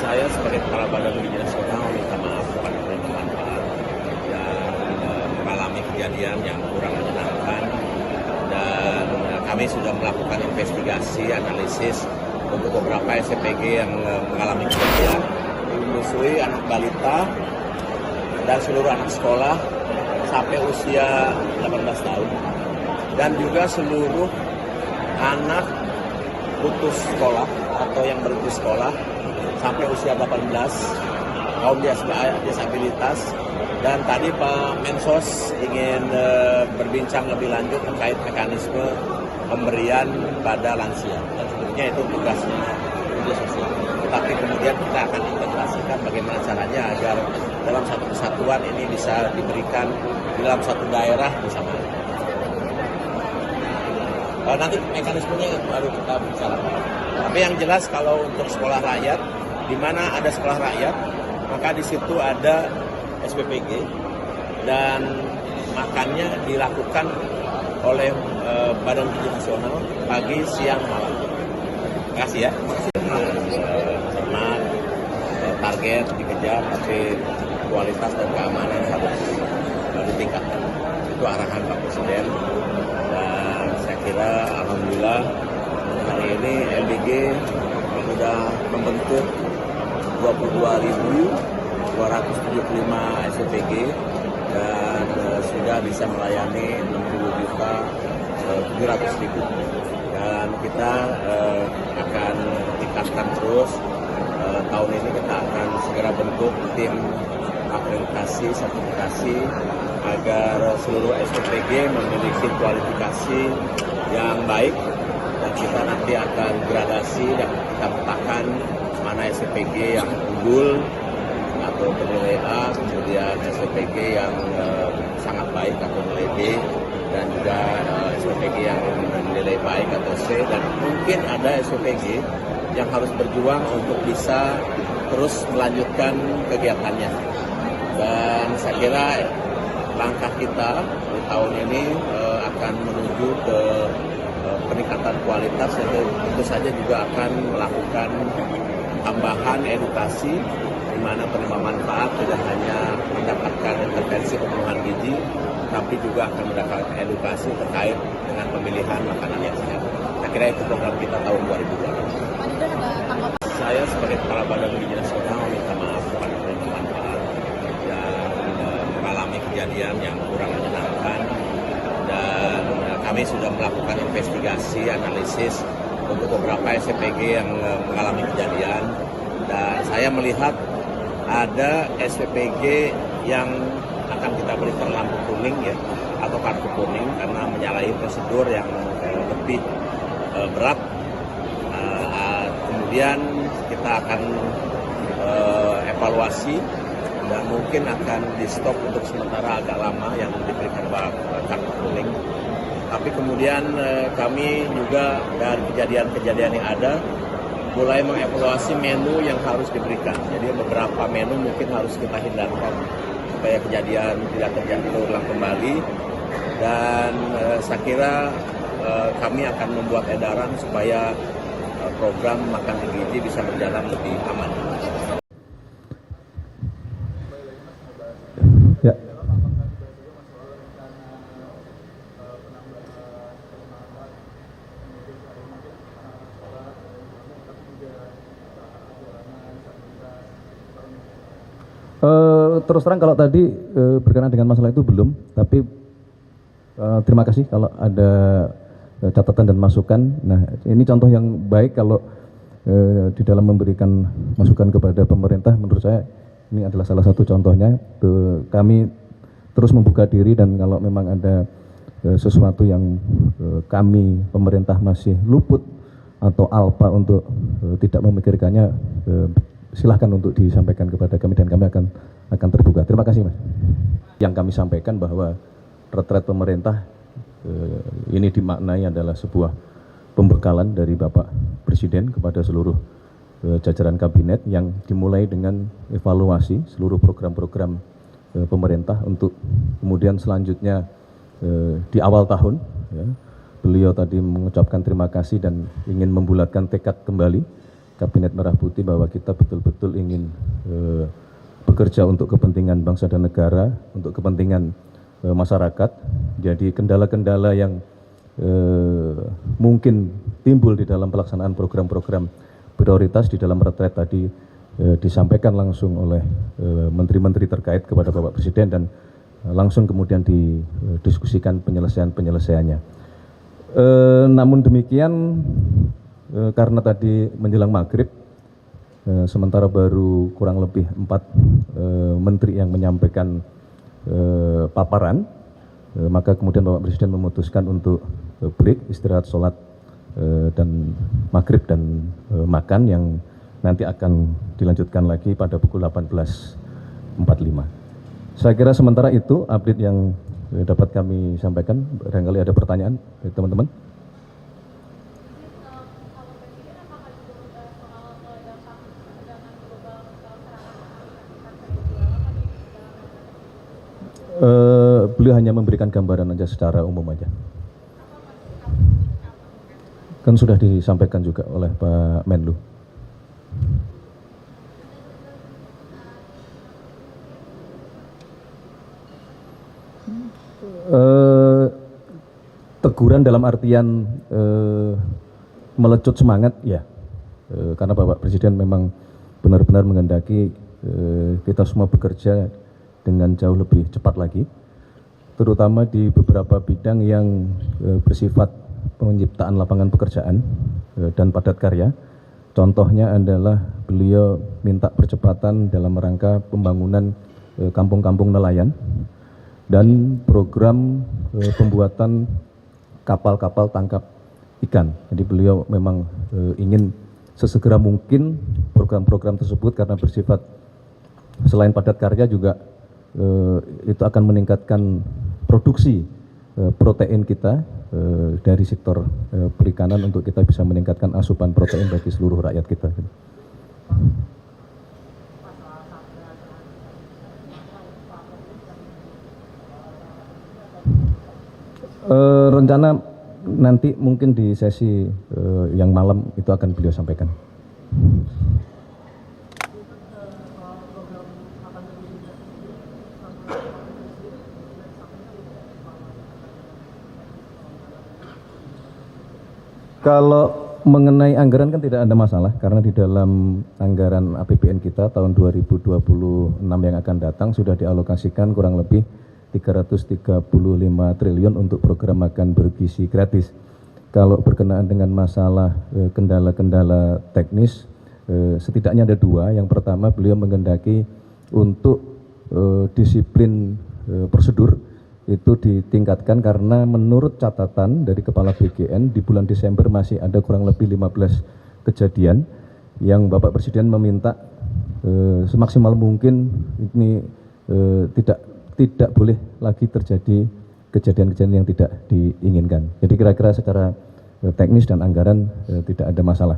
Saya sebagai Kepala Badan Uji Nasional minta maaf kepada penerima manfaat yang mengalami kejadian yang kurang menyenangkan, dan kami sudah melakukan investigasi, analisis untuk beberapa SPG yang mengalami kejadian, menyusui anak balita dan seluruh anak sekolah sampai usia 18 tahun, dan juga seluruh anak putus sekolah atau yang berhenti sekolah sampai usia 18, kaum disabilitas. Dan tadi Pak Mensos ingin berbincang lebih lanjut terkait mekanisme pemberian pada lansia, dan sebetulnya itu tugasnya Menteri Sosial. Tetapi kemudian kita akan integrasikan bagaimana caranya agar dalam satu kesatuan ini bisa diberikan di dalam satu daerah bersama. Nanti mekanismenya baru kita bicarakan. Tapi yang jelas kalau untuk sekolah rakyat, di mana ada sekolah rakyat, maka di situ ada SPPG dan makannya dilakukan oleh Badan Uji Nasional pagi, siang, malam. Terima kasih ya. Senang, target dikejar, tapi kualitas dan keamanan harus ditingkatkan. Itu arahan Pak Presiden. Dan saya kira alhamdulillah hari ini MBG sudah membentuk 22.275 SPG dan sudah bisa melayani 60.700.000. Dan kita akan tingkatkan terus. Tahun ini kita akan segera bentuk tim akreditasi, sertifikasi agar seluruh SPG memiliki kualifikasi yang baik, dan kita nanti akan gradasi dan kita petakan mana SPG yang unggul atau bernilai A, kemudian SPG yang sangat baik atau nilai B, dan juga SPG yang bernilai baik atau C, dan mungkin ada SPG yang harus berjuang untuk bisa terus melanjutkan kegiatannya. Dan saya kira langkah kita di tahun ini akan menuju ke peningkatan kualitas, dan tentu saja juga akan melakukan tambahan edukasi di mana penerima manfaat tidak hanya mendapatkan intervensi pemenuhan gizi, tapi juga akan mendapatkan edukasi terkait dengan pemilihan makanan yang sehat. Saya kira itu program kita tahun 2020. Saya sebagai Kepala Badan Uji Nasional minta maaf kepada penerima manfaat yang mengalami kejadian yang kurang menyenangkan, dan kami sudah melakukan investigasi, analisis untuk beberapa SPG yang mengalami kejadian, dan saya melihat ada SPG yang akan kita berikan lampu kuning ya, atau kartu kuning karena menyalahi prosedur yang lebih berat. Kemudian kita akan evaluasi dan mungkin akan di stop untuk sementara agak lama yang diberikan kartu kuning. Tapi kemudian kami juga dari kejadian-kejadian yang ada mulai mengevaluasi menu yang harus diberikan. Jadi beberapa menu mungkin harus kita hindarkan supaya kejadian tidak terjadi ulang kembali. Dan saya kira kami akan membuat edaran supaya program makan gizi bisa berjalan lebih aman. Ya. Terus terang kalau tadi berkenaan dengan masalah itu belum, tapi terima kasih kalau ada catatan dan masukan. Nah, ini contoh yang baik kalau di dalam memberikan masukan kepada pemerintah. Menurut saya ini adalah salah satu contohnya. Kami terus membuka diri, dan kalau memang ada sesuatu yang kami pemerintah masih luput atau alpa untuk tidak memikirkannya, silahkan untuk disampaikan kepada kami dan kami akan terbuka. Terima kasih, Mas. Yang kami sampaikan bahwa retret pemerintah ini dimaknai adalah sebuah pembekalan dari Bapak Presiden kepada seluruh jajaran kabinet yang dimulai dengan evaluasi seluruh program-program pemerintah untuk kemudian selanjutnya di awal tahun ya, beliau tadi mengucapkan terima kasih dan ingin membulatkan tekad kembali Kabinet Merah Putih bahwa kita betul-betul ingin bekerja untuk kepentingan bangsa dan negara, untuk kepentingan masyarakat. Jadi kendala-kendala yang mungkin timbul di dalam pelaksanaan program-program prioritas di dalam retret tadi disampaikan langsung oleh menteri-menteri terkait kepada Bapak Presiden dan langsung kemudian didiskusikan penyelesaiannya. Namun demikian, karena tadi menjelang maghrib, sementara baru kurang lebih 4 menteri yang menyampaikan paparan, maka kemudian Bapak Presiden memutuskan untuk break, istirahat, sholat dan maghrib dan makan yang nanti akan dilanjutkan lagi pada pukul 18.45. Saya kira sementara itu update yang dapat kami sampaikan. Barangkali ada pertanyaan dari teman-teman. Beliau hanya memberikan gambaran aja secara umum aja. Kan sudah disampaikan juga oleh Pak Menlu. Teguran dalam artian melecut semangat, ya, karena Bapak Presiden memang benar-benar menghendaki kita semua bekerja dengan jauh lebih cepat lagi, terutama di beberapa bidang yang bersifat penciptaan lapangan pekerjaan dan padat karya. Contohnya adalah beliau minta percepatan dalam rangka pembangunan kampung-kampung nelayan dan program pembuatan kapal-kapal tangkap ikan. Jadi beliau memang ingin sesegera mungkin program-program tersebut karena bersifat selain padat karya juga itu akan meningkatkan produksi protein kita dari sektor perikanan untuk kita bisa meningkatkan asupan protein bagi seluruh rakyat kita. Rencana nanti mungkin di sesi yang malam itu akan beliau sampaikan. Kalau mengenai anggaran kan tidak ada masalah karena di dalam anggaran APBN kita tahun 2026 yang akan datang sudah dialokasikan kurang lebih 335 triliun untuk program makan bergizi gratis. Kalau berkenaan dengan masalah kendala-kendala teknis, setidaknya ada 2. Yang pertama, beliau menghendaki untuk disiplin prosedur itu ditingkatkan karena menurut catatan dari Kepala BGN di bulan Desember masih ada kurang lebih 15 kejadian yang Bapak Presiden meminta semaksimal mungkin ini tidak boleh lagi terjadi kejadian-kejadian yang tidak diinginkan. Jadi kira-kira secara teknis dan anggaran tidak ada masalah.